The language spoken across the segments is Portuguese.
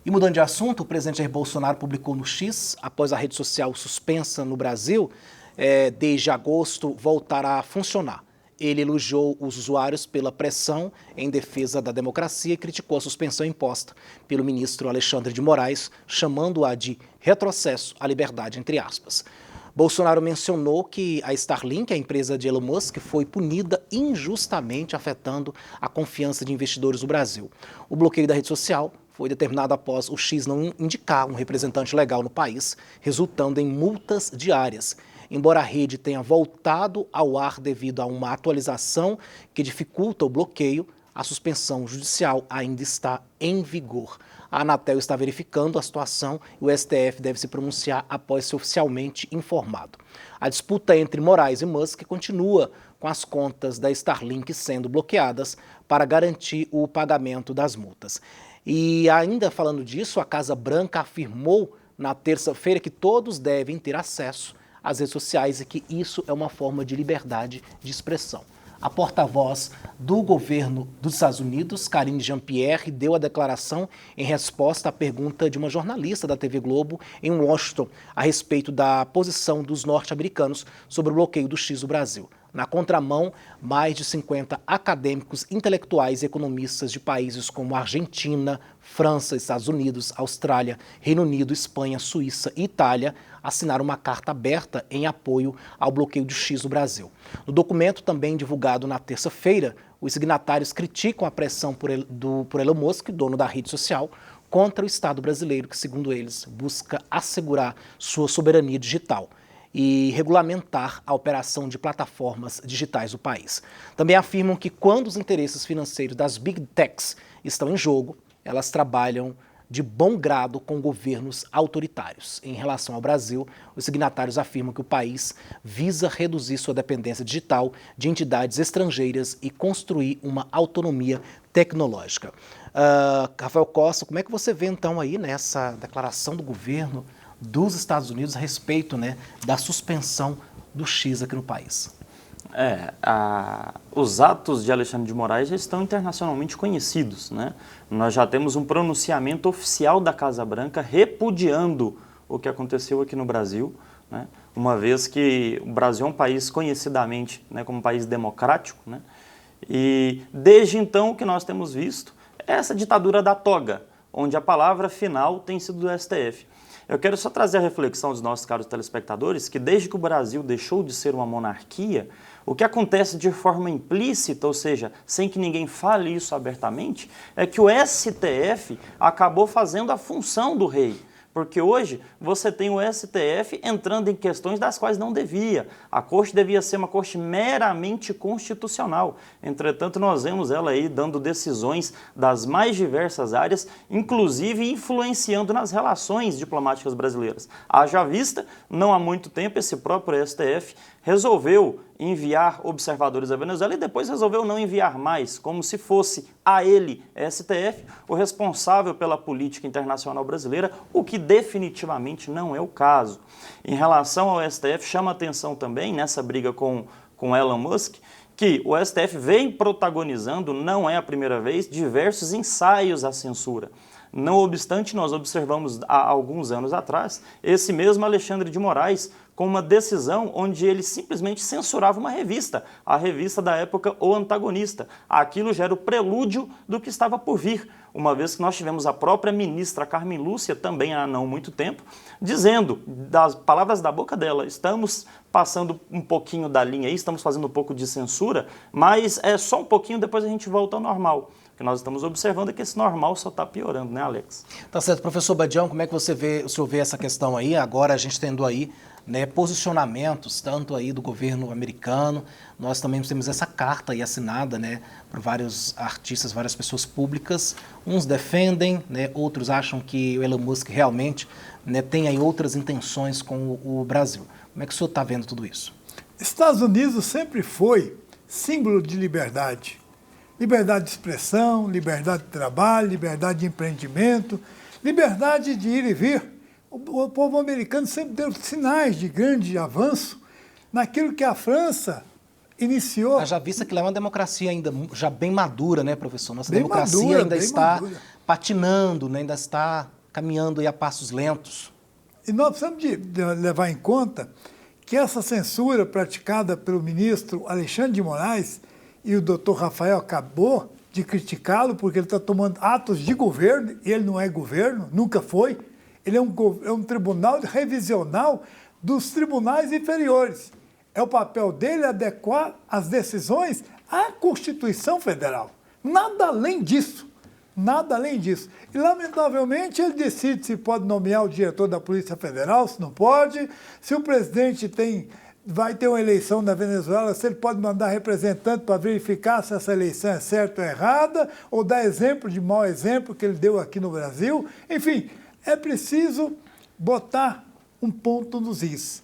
E mudando de assunto, o presidente Jair Bolsonaro publicou no X, após a rede social suspensa no Brasil, desde agosto voltará a funcionar. Ele elogiou os usuários pela pressão em defesa da democracia e criticou a suspensão imposta pelo ministro Alexandre de Moraes, chamando-a de retrocesso à liberdade, entre aspas. Bolsonaro mencionou que a Starlink, a empresa de Elon Musk, foi punida injustamente, afetando a confiança de investidores do Brasil. O bloqueio da rede social foi determinado após o X não indicar um representante legal no país, resultando em multas diárias. Embora a rede tenha voltado ao ar devido a uma atualização que dificulta o bloqueio, a suspensão judicial ainda está em vigor. A Anatel está verificando a situação e o STF deve se pronunciar após ser oficialmente informado. A disputa entre Moraes e Musk continua, com as contas da Starlink sendo bloqueadas para garantir o pagamento das multas. E ainda falando disso, a Casa Branca afirmou na terça-feira que todos devem ter acesso às redes sociais e que isso é uma forma de liberdade de expressão. A porta-voz do governo dos Estados Unidos, Karine Jean-Pierre, deu a declaração em resposta à pergunta de uma jornalista da TV Globo em Washington a respeito da posição dos norte-americanos sobre o bloqueio do X do Brasil. Na contramão, mais de 50 acadêmicos, intelectuais e economistas de países como Argentina, França, Estados Unidos, Austrália, Reino Unido, Espanha, Suíça e Itália assinaram uma carta aberta em apoio ao bloqueio do X do Brasil. No documento, também divulgado na terça-feira, os signatários criticam a pressão por Elon Musk, dono da rede social, contra o Estado brasileiro, que, segundo eles, busca assegurar sua soberania digital e regulamentar a operação de plataformas digitais do país. Também afirmam que quando os interesses financeiros das Big Techs estão em jogo, elas trabalham de bom grado com governos autoritários. Em relação ao Brasil, os signatários afirmam que o país visa reduzir sua dependência digital de entidades estrangeiras e construir uma autonomia tecnológica. Rafael Costa, como é que você vê então aí nessa declaração do governo dos Estados Unidos a respeito, da suspensão do X aqui no país? Os atos de Alexandre de Moraes já estão internacionalmente conhecidos, né? Nós já temos um pronunciamento oficial da Casa Branca repudiando o que aconteceu aqui no Brasil, né? Uma vez que o Brasil é um país conhecidamente, como um país democrático, né? E desde então o que nós temos visto é essa ditadura da toga, onde a palavra final tem sido do STF. Eu quero só trazer a reflexão dos nossos caros telespectadores que desde que o Brasil deixou de ser uma monarquia, o que acontece de forma implícita, ou seja, sem que ninguém fale isso abertamente, é que o STF acabou fazendo a função do rei. Porque hoje você tem o STF entrando em questões das quais não devia. A corte devia ser uma corte meramente constitucional. Entretanto, nós vemos ela aí dando decisões das mais diversas áreas, inclusive influenciando nas relações diplomáticas brasileiras. Haja vista, não há muito tempo, esse próprio STF resolveu enviar observadores à Venezuela e depois resolveu não enviar mais, como se fosse a ele, STF, o responsável pela política internacional brasileira, o que definitivamente não é o caso. Em relação ao STF, chama atenção também, nessa briga com Elon Musk, que o STF vem protagonizando, não é a primeira vez, diversos ensaios à censura. Não obstante, nós observamos há alguns anos atrás, esse mesmo Alexandre de Moraes com uma decisão onde ele simplesmente censurava uma revista, a revista da época O Antagonista. Aquilo já era o prelúdio do que estava por vir, uma vez que nós tivemos a própria ministra Carmen Lúcia, também há não muito tempo, dizendo, das palavras da boca dela, estamos passando um pouquinho da linha aí, estamos fazendo um pouco de censura, mas é só um pouquinho, depois a gente volta ao normal. O que nós estamos observando é que esse normal só está piorando, né, Alex? Tá certo. Professor Badião, como é que o senhor vê essa questão aí? Agora a gente tendo aí posicionamentos, tanto aí do governo americano, nós também temos essa carta aí assinada, por vários artistas, várias pessoas públicas. Uns defendem, outros acham que o Elon Musk realmente tem aí outras intenções com o Brasil. Como é que o senhor está vendo tudo isso? Estados Unidos sempre foi símbolo de liberdade. Liberdade de expressão, liberdade de trabalho, liberdade de empreendimento, liberdade de ir e vir. O povo americano sempre deu sinais de grande avanço naquilo que a França iniciou. Já vista que lá é uma democracia ainda já bem madura, professor? Nossa bem democracia madura, ainda está madura. patinando, ainda está caminhando aí a passos lentos. E nós precisamos de levar em conta que essa censura praticada pelo ministro Alexandre de Moraes, e o doutor Rafael acabou de criticá-lo porque ele está tomando atos de governo, e ele não é governo, nunca foi. Ele é um tribunal revisional dos tribunais inferiores. É o papel dele adequar as decisões à Constituição Federal. Nada além disso. Nada além disso. E, lamentavelmente, ele decide se pode nomear o diretor da Polícia Federal, se não pode, se o presidente vai ter uma eleição na Venezuela, se ele pode mandar representante para verificar se essa eleição é certa ou errada, ou dar exemplo de mau exemplo que ele deu aqui no Brasil. Enfim, é preciso botar um ponto nos is.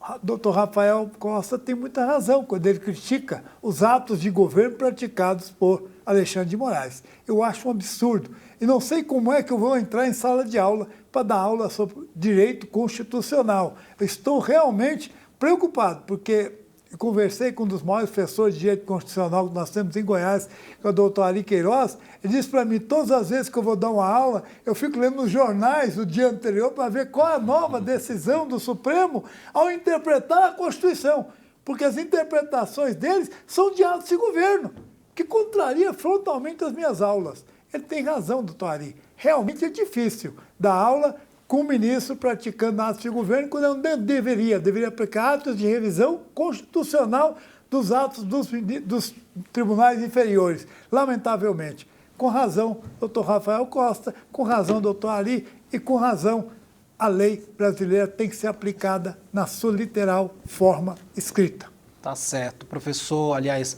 O doutor Rafael Costa tem muita razão quando ele critica os atos de governo praticados por Alexandre de Moraes. Eu acho um absurdo. E não sei como é que eu vou entrar em sala de aula para dar aula sobre direito constitucional. Eu estou realmente preocupado, porque eu conversei com um dos maiores professores de direito constitucional que nós temos em Goiás, que é o doutor Ari Queiroz. Ele disse para mim, todas as vezes que eu vou dar uma aula, eu fico lendo nos jornais do dia anterior para ver qual é a nova decisão do Supremo ao interpretar a Constituição. Porque as interpretações deles são de atos de governo, que contraria frontalmente as minhas aulas. Ele tem razão, doutor Ari. Realmente é difícil dar aula com o ministro praticando atos de governo, quando eu não deveria aplicar atos de revisão constitucional dos atos dos tribunais inferiores, lamentavelmente. Com razão, doutor Rafael Costa, com razão, doutor Ari, e com razão, a lei brasileira tem que ser aplicada na sua literal forma escrita. Tá certo. Professor, aliás,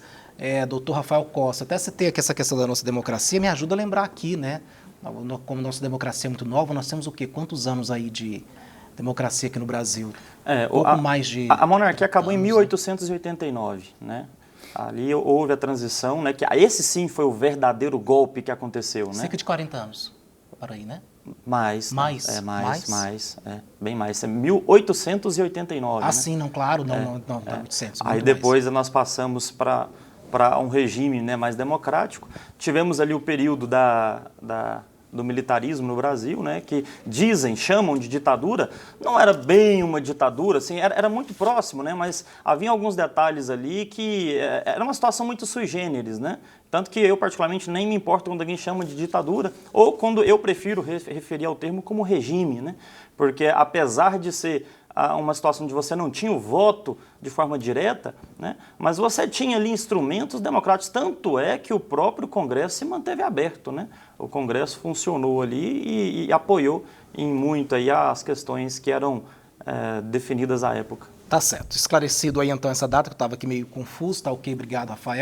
doutor Rafael Costa, até citei aqui essa questão da nossa democracia, me ajuda a lembrar aqui, né? Como nossa democracia é muito nova, nós temos o quê? Quantos anos aí de democracia aqui no Brasil? Mais de... A monarquia acabou em 1889, né? Ali houve a transição, né? Que esse sim foi o verdadeiro golpe que aconteceu, né? Cerca de 40 anos, para aí, né? Mais. Bem mais. É 1889, né? Sim, não, claro, não 800. Aí depois nós passamos para um regime, né, mais democrático. Tivemos ali o período do militarismo no Brasil, né, que chamam de ditadura. Não era bem uma ditadura, assim, era muito próximo, né, mas havia alguns detalhes ali que era uma situação muito sui generis, né? Tanto que eu, particularmente, nem me importo quando alguém chama de ditadura, ou quando eu prefiro referir ao termo como regime, né? Porque apesar de ser uma situação onde você não tinha o voto de forma direta, né? Mas você tinha ali instrumentos democráticos, tanto é que o próprio Congresso se manteve aberto, né? O Congresso funcionou ali e apoiou em muito aí as questões que eram definidas à época. Tá certo. Esclarecido aí então essa data, que eu estava aqui meio confuso, tá ok? Obrigado, Rafael.